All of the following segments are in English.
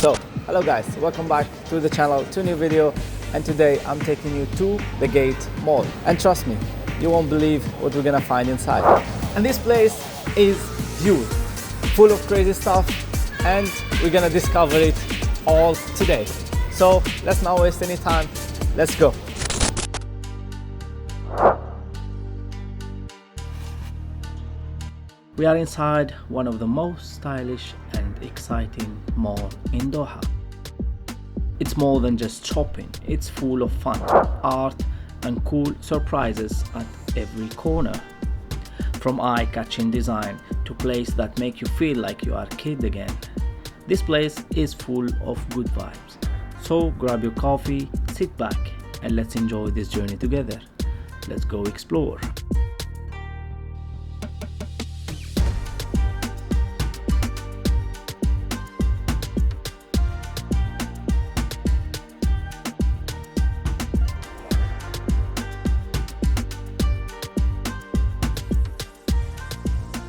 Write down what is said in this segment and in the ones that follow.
So, hello guys, welcome back to the channel, to a new video, and today I'm taking you to the Gate Mall. And trust me, you won't believe what we're gonna find inside. And this place is huge, full of crazy stuff, and we're gonna discover it all today. So let's not waste any time, let's go. We are inside one of the most stylish and exciting malls in Doha. It's more than just shopping, it's full of fun, art and cool surprises at every corner. From eye-catching design to places that make you feel like you are a kid again. This place is full of good vibes. So grab your coffee, sit back and let's enjoy this journey together. Let's go explore.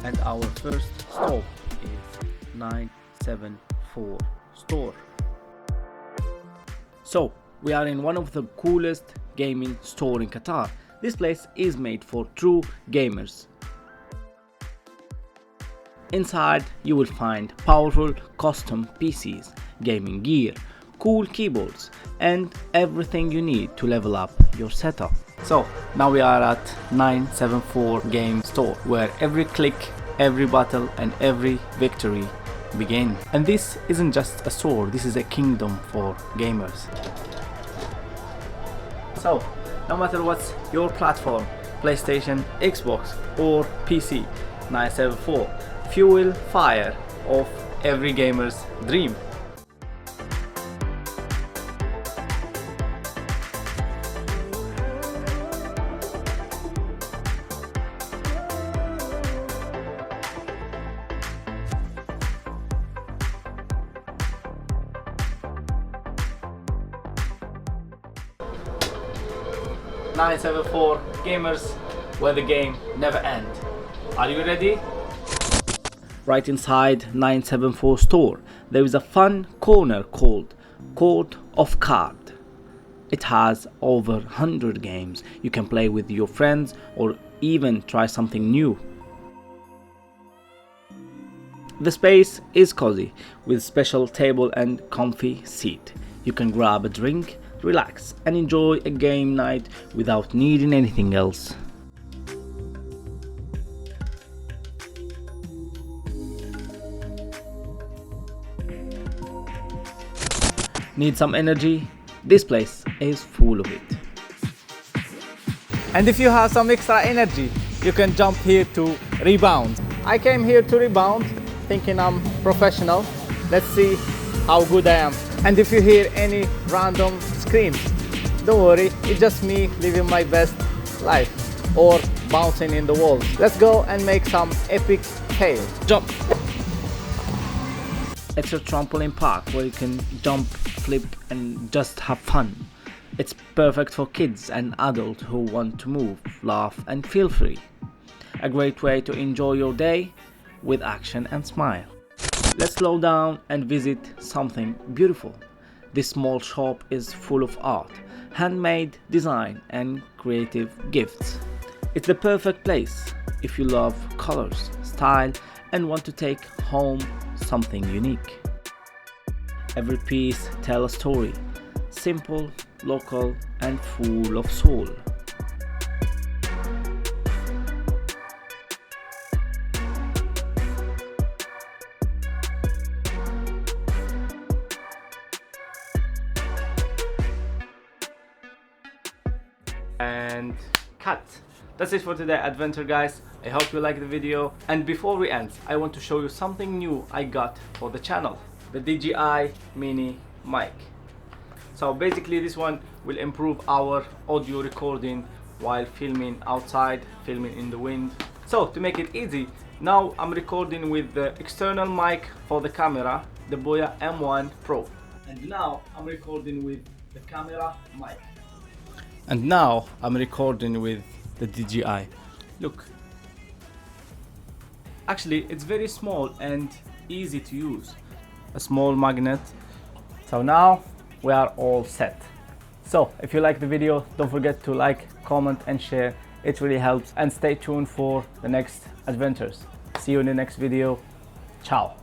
And our first stop is 974 store. So we are in one of the coolest gaming store in Qatar. This place is made for true gamers. Inside you will find powerful custom PCs, gaming gear, cool keyboards and everything you need to level up your setup. So now we are at 974 game store, where every click, every battle and every victory begin. And this isn't just a store, this is a kingdom for gamers. So no matter what's your platform, PlayStation, Xbox or PC, 974 fuel fire of every gamer's dream. "974 gamers, where the game never ends." Are you ready? Right inside 974 store, there is a fun corner called Court of Card. It has over 100 games you can play with your friends or even try something new. The space is cozy with special table and comfy seat. You can grab a drink, relax and enjoy a game night without needing anything else. Need some energy? This place is full of it. And if you have some extra energy, you can jump here to rebound. I came here to rebound thinking I'm professional. Let's see how good I am. And if you hear any random screams, don't worry, it's just me living my best life or bouncing in the walls. Let's go and make some epic fail. Jump! It's a trampoline park where you can jump, flip and just have fun. It's perfect for kids and adults who want to move, laugh and feel free. A great way to enjoy your day with action and smile. Let's slow down and visit something beautiful. This small shop is full of art, handmade design and creative gifts. It's the perfect place if you love colors, style and want to take home something unique. Every piece tells a story, simple, local and full of soul. And cut. That's it for today adventure guys. I hope you liked the video, and before we end I want to show you something new I got for the channel, the DJI mini mic. So basically this one will improve our audio recording while filming outside, filming in the wind. So to make it easy, now I'm recording with the external mic for the camera, the Boya M1 Pro, and now I'm recording with the camera mic. And now I'm recording with the DJI. Look, actually it's very small and easy to use. A small magnet So now we are all set. So if you like the video, don't forget to like, comment and share. It really helps, and stay tuned for the next adventures. See you in the next video. Ciao.